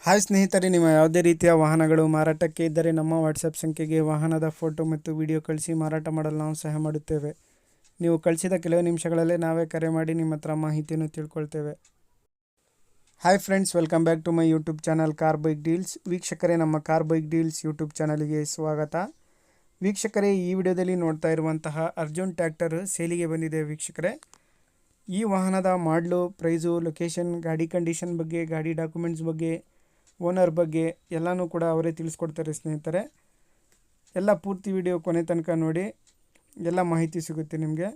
Hi ಸ್ನೇಹಿತರೆ, ನಿಮ್ಮ ಯಾವುದೇ ರೀತಿಯ ವಾಹನಗಳು ಮಾರಾಟಕ್ಕೆ ಇದ್ದರೆ ನಮ್ಮ ವಾಟ್ಸಪ್ ಸಂಖ್ಯೆಗೆ ವಾಹನದ ಫೋಟೋ ಮತ್ತು ವಿಡಿಯೋ ಕಳಿಸಿ ಮಾರಾಟ ಮಾಡಲು ನಾವು ಸಹಾಯ ಮಾಡುತ್ತೇವೆ. ನೀವು ಕಳಿಸಿದ ಕೆಲವು ನಿಮಿಷಗಳಲ್ಲೇ ನಾವೇ ಕರೆ ಮಾಡಿ ನಿಮ್ಮ ಹತ್ರ ಮಾಹಿತಿಯನ್ನು ತಿಳ್ಕೊಳ್ತೇವೆ. Hi friends, welcome back to my YouTube channel car bike deals. ವೀಕ್ಷಕರೇ, ನಮ್ಮ ಕಾರ್ ಬೈಕ್ ಡೀಲ್ಸ್ ಯೂಟ್ಯೂಬ್ ಚಾನಲ್ಗೆ ಸ್ವಾಗತ. ವೀಕ್ಷಕರೇ, ಈ ವಿಡಿಯೋದಲ್ಲಿ ನೋಡ್ತಾ ಇರುವಂತಹ ಅರ್ಜುನ್ ಟ್ರ್ಯಾಕ್ಟರ್ ಸೇಲಿಗೆ ಬಂದಿದೆ. ವೀಕ್ಷಕರೇ, ಈ ವಾಹನದ ಮಾಡಲು, ಪ್ರೈಸು, ಲೊಕೇಶನ್, ಗಾಡಿ ಕಂಡೀಷನ್ ಬಗ್ಗೆ, ಗಾಡಿ ಡಾಕ್ಯುಮೆಂಟ್ಸ್ ಬಗ್ಗೆ, ಓನರ್ ಬಗ್ಗೆ ಎಲ್ಲನೂ ಕೂಡ ಅವರೇ ತಿಳಿಸ್ಕೊಡ್ತಾರೆ ಸ್ನೇಹಿತರೆ. ಎಲ್ಲ ಪೂರ್ತಿ ವಿಡಿಯೋ ಕೊನೆ ತನಕ ನೋಡಿ, ಎಲ್ಲ ಮಾಹಿತಿ ಸಿಗುತ್ತೆ ನಿಮಗೆ.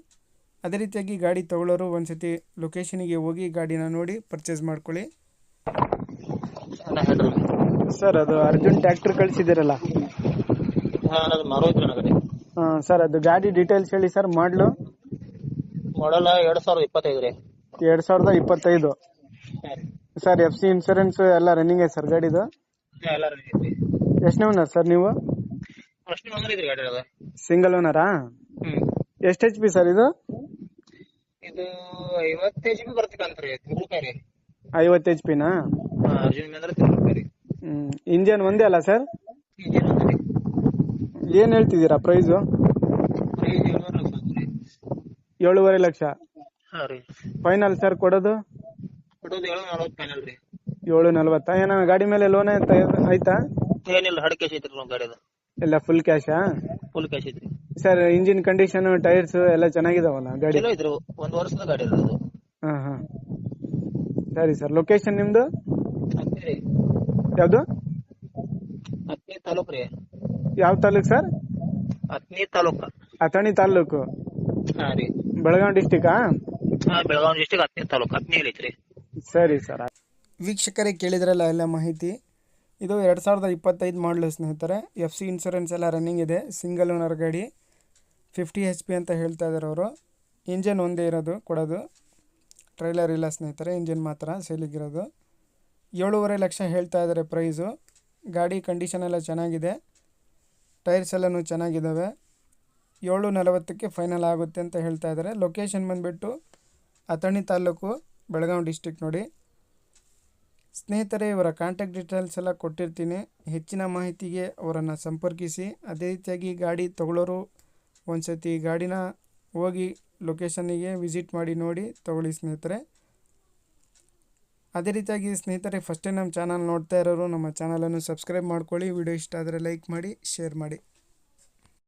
ಅದೇ ರೀತಿಯಾಗಿ ಗಾಡಿ ತೊಗೊಳ್ಳೋರು ಒಂದು ಸತಿ ಲೊಕೇಶನಿಗೆ ಹೋಗಿ ಗಾಡಿನ ನೋಡಿ ಪರ್ಚೇಸ್ ಮಾಡ್ಕೊಳ್ಳಿ. ಸರ್, ಅದು ಅರ್ಜುನ್ ಟ್ರ್ಯಾಕ್ಟರ್ ಕಳಿಸಿದ್ದೀರಲ್ಲ? ಹಾಂ ಸರ್, ಅದು ಗಾಡಿ ಡೀಟೇಲ್ಸ್ ಹೇಳಿ ಸರ್. ಮಾಡಲು ಮಾಡಲ್ 2025 ರೀ. 2025 ಸರ್. FC ಇನ್ಸೂರೆನ್ಸ್ ಎಲ್ಲ ರನ್ನಿಂಗ್ ಐತೆ ಸರ್ ಗಾಡಿದು? ಎಲ್ಲ ರನ್ನಿಂಗ್ ಐತ್ರಿ. ಎಷ್ಟನೇ ಓನರ್ ಸರ್ ನೀವು? ಫಸ್ಟ್ ಓನರ್ ಇದ್ರಿ ಗಾಡಿ ಅದು. ಸಿಂಗಲ್ ಓನರಾ? ಎಷ್ಟು HP ಸರ್ ಇದು? ಇದು 50 HP ಬರ್ತಕ್ಕಂತ್ರಿ. ತಿರುಗುತ್ತಾರೆ 50 HP ನಾ? ಅರ್ಜುನ್ ಅಂದ್ರೆ ತಿರುಗುತ್ತಾರೆ. ಇಂಜಿನ್ ಒಂದೇ ಅಲ್ಲ ಸರ್? ಇಂಜಿನ್ ಒಂದ್ರಿ. ಏನು ಹೇಳ್ತಿದ್ದೀರಾ ಪ್ರೈಸು? ಪ್ರೈಸ್ 7.5 ಲಕ್ಷ ಐತ್ರಿ. 7.5 ಲಕ್ಷ ಹಾಂ ರೀ. ಫೈನಲ್ ಸರ್ ಕೊಡೋದು? ಕೊಡೋದು 7.40 ಫೈನಲ್ ರೀ. 7.40. ಏನೋ ಗಾಡಿ ಮೇಲೆ ಲೋನ್ ಆಯ್ತಾ? ಏನಿಲ್ಲ, ಹಡ್ ಕ್ಯಾಶ್ ಐತ್ರಿ ನಮ್ಮ ಗಾಡಿದು. ಎಲ್ಲ ಫುಲ್ ಕ್ಯಾಶಾ? ಫುಲ್ ಕ್ಯಾಶ್ ಐತ್ರಿ ಸರ್. ಇಂಜಿನ್ ಕಂಡೀಷನ್, ಟೈರ್ಸ್ ಎಲ್ಲ ಚೆನ್ನಾಗಿದಾವಲ್ಲ ಗಾಡಿ? ಚಲೋ ಐತ್ರಿ. 1 ವರ್ಷದ ಗಾಡಿ ಅದು. ಹಾಂ. ಸರಿ ಸರ್. ಲೊಕೇಶನ್ ನಿಮ್ದು ಹತ್ನಿ ರೀ. ಯಾವುದು? ಹತ್ನಿ ತಾಲೂಕು ರೀ. ಯಾವ ತಾಲೂಕು ಸರ್? ಹತ್ನಿ ತಾಲೂಕು. ಅಥಣಿ ತಾಲೂಕು. ಹಾಂ ರೀ. ಬೆಳಗಾವಿ ಡಿಸ್ಟಿಕಾ? ಹಾಂ, ಬೆಳಗಾವಿ ಡಿಸ್ಟಿಕ್ ಹತ್ನಿ ತಾಲೂಕು. ಹತ್ನಿಯಲ್ಲಿ ಐತ್ರಿ. ಸರಿ ಸರ್. ವೀಕ್ಷಕರೇ, ಕೇಳಿದ್ರಲ್ಲ ಎಲ್ಲ ಮಾಹಿತಿ. ಇದು 2025 ಮಾಡಲು ಸ್ನೇಹಿತರೆ. FC ಇನ್ಸೂರೆನ್ಸ್ ಎಲ್ಲ ರನ್ನಿಂಗ್ ಇದೆ. ಸಿಂಗಲ್ ಓನರ್ ಗಾಡಿ. 50 HP ಅಂತ ಹೇಳ್ತಾ ಇದ್ದಾರೆ ಅವರು. ಇಂಜನ್ ಒಂದೇ ಇರೋದು ಕೊಡೋದು, ಟ್ರೈಲರ್ ಇಲ್ಲ ಸ್ನೇಹಿತರೆ. ಇಂಜನ್ ಮಾತ್ರ ಸೇಲಿಗಿರೋದು. 7.5 ಲಕ್ಷ ಹೇಳ್ತಾ ಇದ್ದಾರೆ ಪ್ರೈಸು. ಗಾಡಿ ಕಂಡೀಷನ್ ಎಲ್ಲ ಚೆನ್ನಾಗಿದೆ, ಟೈರ್ಸ್ ಎಲ್ಲನೂ ಚೆನ್ನಾಗಿದ್ದಾವೆ. 7.40ಕ್ಕೆ ಫೈನಲ್ ಆಗುತ್ತೆ ಅಂತ ಹೇಳ್ತಾ ಇದ್ದಾರೆ. ಲೊಕೇಶನ್ ಬಂದುಬಿಟ್ಟು ಅಥಣಿ ತಾಲೂಕು, ಬೆಳಗಾವಿ ಡಿಸ್ಟಿಕ್ ನೋಡಿ ಸ್ನೇಹಿತರೆ. ಇವರ ಕಾಂಟ್ಯಾಕ್ಟ್ ಡೀಟೇಲ್ಸ್ ಎಲ್ಲ ಕೊಟ್ಟಿರ್ತೀನಿ. ಹೆಚ್ಚಿನ ಮಾಹಿತಿಗೆ ಅವರನ್ನು ಸಂಪರ್ಕಿಸಿ. ಅದೇ ರೀತಿಯಾಗಿ ಗಾಡಿ ತೊಗೊಳ್ಳೋರು ಒಂದು ಸತಿ ಗಾಡಿನ ಹೋಗಿ ಲೊಕೇಶನ್ನಿಗೆ ವಿಸಿಟ್ ಮಾಡಿ ನೋಡಿ ತೊಗೊಳ್ಳಿ ಸ್ನೇಹಿತರೆ. ಅದೇ ರೀತಿಯಾಗಿ ಸ್ನೇಹಿತರೆ, ಫಸ್ಟ್ ಟೈಮ್ ನಮ್ಮ ಚಾನಲ್ ನೋಡ್ತಾ ಇರೋರು ನಮ್ಮ ಚಾನಲನ್ನು ಸಬ್ಸ್ಕ್ರೈಬ್ ಮಾಡ್ಕೊಳ್ಳಿ. ವಿಡಿಯೋ ಇಷ್ಟ ಆದರೆ ಲೈಕ್ ಮಾಡಿ, ಶೇರ್ ಮಾಡಿ.